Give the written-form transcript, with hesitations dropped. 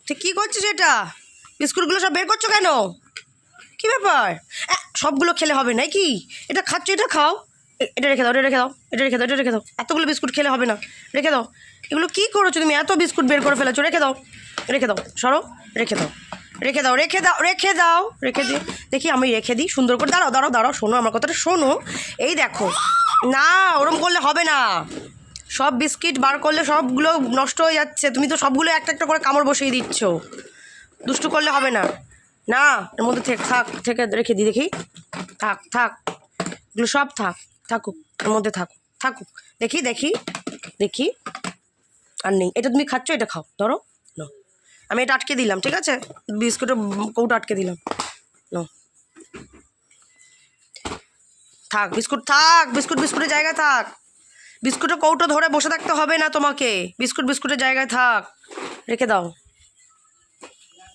ঠিক কী করছিস এটা? বিস্কুটগুলো সব বের করছো কেন? কী ব্যাপার? সবগুলো খেলে হবে না কি? এটা খাচ্ছ, এটা খাও। এটা রেখে দাও, এটা রেখে দাও, এটা রেখে দাও, এটা রেখে দাও। এতগুলো বিস্কুট খেলে হবে না, রেখে দাও। এগুলো কী করেছো তুমি? এত বিস্কুট বের করে ফেলেছো, রেখে দাও, রেখে দাও, সরো, রেখে দাও, রেখে দাও, রেখে দাও, রেখে দাও, রেখে দিই। দেখি আমি রেখে দিই সুন্দর করে। দাঁড়াও দাঁড়াও দাঁড়াও, শোনো আমার কথাটা শোনো। এই দেখো, না ওরম করলে হবে না। সব বিস্কিট বার করলে সবগুলো নষ্ট হয়ে যাচ্ছে। তুমি তো সবগুলো একটা একটা করে কামড় বসিয়ে দিচ্ছ। দুষ্টু করলে হবে না। না, এর মধ্যে থাক, থেকে রেখে দিই। দেখি, থাক থাক, এগুলো সব থাক, থাকুক এর মধ্যে, থাকুক থাকুক। দেখি দেখি দেখি, আর নেই। এটা তুমি খাচ্ছ, এটা খাও, ধরো নাও। আমি এটা আটকে দিলাম, ঠিক আছে? বিস্কুটের কৌটা আটকে দিলাম, নাও। থাক বিস্কুট, থাক বিস্কুট, বিস্কুটের জায়গায় থাক। বিস্কুটের কৌটো ধরে বসে থাকতে হবে না তোমাকে। বিস্কুট বিস্কুটের জায়গায় থাক, রেখে দাও।